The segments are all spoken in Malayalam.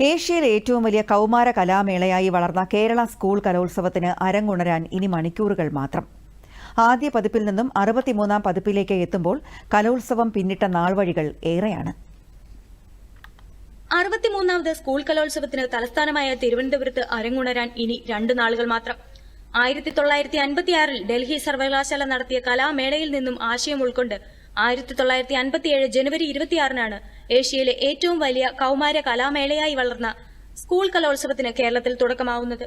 ഏഷ്യയിലെ ഏറ്റവും വലിയ കൗമാര കലാമേളയായി വളർന്ന കേരള സ്കൂൾ കലോത്സവത്തിന് അരങ്ങുണരാൻ ഇനി മണിക്കൂറുകൾ മാത്രം. ആദ്യ പതിപ്പിൽ നിന്നും 63ാം പതിപ്പിലേക്ക് എത്തുമ്പോൾ കലോത്സവം പിന്നിട്ട നാൾവഴികൾ ഏറെയാണ്. 63ാമത് സ്കൂൾ കലോത്സവത്തിന് തലസ്ഥാനമായ തിരുവനന്തപുരത്ത് അരങ്ങുണരാൻ ഇനി 2 നാളുകൾ മാത്രം. 1956-ൽ ഡൽഹി സർവകലാശാല നടത്തിയ കലാമേളയിൽ നിന്നും ആശയം ഉൾക്കൊണ്ട് 1957 ജനുവരി 26-നാണ് ഏഷ്യയിലെ ഏറ്റവും വലിയ കൌമാര കലാമേളയായി വളർന്ന സ്കൂൾ കലോത്സവത്തിന് കേരളത്തിൽ തുടക്കമാവുന്നത്.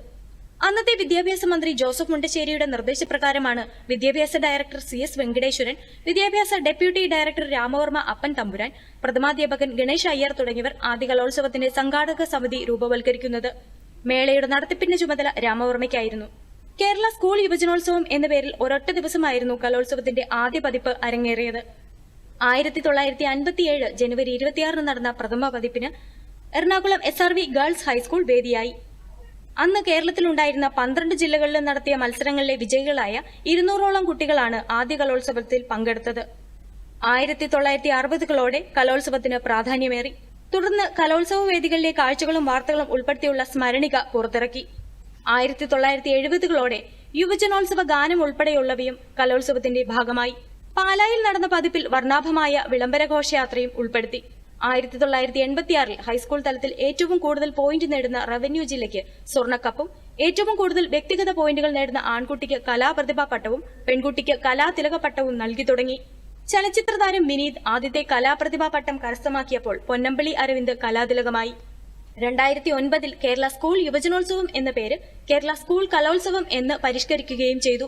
അന്നത്തെ വിദ്യാഭ്യാസ മന്ത്രി ജോസഫ് മുണ്ടശ്ശേരിയുടെ നിർദ്ദേശപ്രകാരമാണ് വിദ്യാഭ്യാസ ഡയറക്ടർ CS വെങ്കടേശ്വരൻ, വിദ്യാഭ്യാസ ഡെപ്യൂട്ടി ഡയറക്ടർ രാമവർമ്മ അപ്പൻ തമ്പുരാൻ, പ്രഥമാധ്യാപകൻ ഗണേഷ് അയ്യർ തുടങ്ങിയവർ ആദ്യ കലോത്സവത്തിന്റെ സംഘാടക സമിതി രൂപവൽക്കരിക്കുന്നത്. മേളയുടെ നടത്തിപ്പിന്റെ ചുമതല രാമവർമ്മയ്ക്കായിരുന്നു. കേരള സ്കൂൾ യുവജനോത്സവം എന്ന പേരിൽ ഒരൊറ്റ ദിവസമായിരുന്നു കലോത്സവത്തിന്റെ ആദ്യ പതിപ്പ് അരങ്ങേറിയത്. 1957 ജനുവരി 26 നടന്ന പ്രഥമ പതിപ്പിന് എറണാകുളം SRV ഗേൾസ് ഹൈസ്കൂൾ വേദിയായി. അന്ന് കേരളത്തിലുണ്ടായിരുന്ന 12 ജില്ലകളിലും നടത്തിയ മത്സരങ്ങളിലെ വിജയികളായ 200ഓളം കുട്ടികളാണ് ആദ്യ കലോത്സവത്തിൽ പങ്കെടുത്തത്. 1960കളോടെ കലോത്സവത്തിന് പ്രാധാന്യമേറി. തുടർന്ന് കലോത്സവ വേദികളിലെ കാഴ്ചകളും വാർത്തകളും ഉൾപ്പെടുത്തിയുള്ള സ്മരണിക പുറത്തിറക്കി. 1970കളോടെ യുവജനോത്സവ ഗാനം ഉൾപ്പെടെയുള്ളവയും കലോത്സവത്തിന്റെ ഭാഗമായി. പാലായിൽ നടന്ന പതിപ്പിൽ വർണ്ണാഭമായ വിളംബര ഘോഷയാത്രയും ഉൾപ്പെടുത്തി. 1986-ൽ ഹൈസ്കൂൾ തലത്തിൽ ഏറ്റവും കൂടുതൽ പോയിന്റ് നേടുന്ന റവന്യൂ ജില്ലയ്ക്ക് സ്വർണ്ണക്കപ്പും ഏറ്റവും കൂടുതൽ വ്യക്തിഗത പോയിന്റുകൾ നേടുന്ന ആൺകുട്ടിക്ക് കലാപ്രതിഭാ പട്ടവും പെൺകുട്ടിക്ക് കലാതിലക പട്ടവും നൽകി തുടങ്ങി. ചലച്ചിത്ര താരം വിനീത് ആദ്യത്തെ കലാപ്രതിഭാ പട്ടം കരസ്ഥമാക്കിയപ്പോൾ പൊന്നമ്പള്ളി അരവിന്ദ് കലാതിലകമായി. 2009-ൽ കേരള സ്കൂൾ യുവജനോത്സവം എന്ന പേര് കേരള സ്കൂൾ കലോത്സവം എന്ന് പരിഷ്കരിക്കുകയും ചെയ്തു.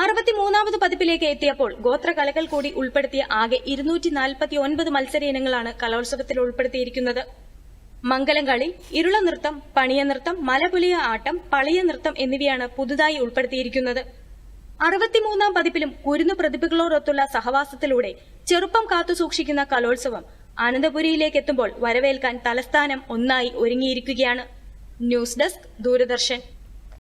63ാമത് പതിപ്പിലേക്ക് എത്തിയപ്പോൾ ഗോത്ര കലകൾ കൂടി ഉൾപ്പെടുത്തിയ ആകെ 249 മത്സര ഇനങ്ങളാണ് കലോത്സവത്തിൽ ഉൾപ്പെടുത്തിയിരിക്കുന്നത്. മംഗലം കളി, ഇരുള നൃത്തം, പണിയ നൃത്തം, മലപുലിയ ആട്ടം, പളിയ നൃത്തം എന്നിവയാണ് പുതുതായി ഉൾപ്പെടുത്തിയിരിക്കുന്നത്. 63ാം പതിപ്പിലും കുരുന്നു പ്രതിഭകളോടൊത്തുള്ള സഹവാസത്തിലൂടെ ചെറുപ്പം കാത്തുസൂക്ഷിക്കുന്ന കലോത്സവം അനന്തപുരിയിലേക്ക് എത്തുമ്പോൾ വരവേൽക്കാൻ തലസ്ഥാനം ഒന്നായി ഒരുങ്ങിയിരിക്കുകയാണ്. News desk, Doordarshan.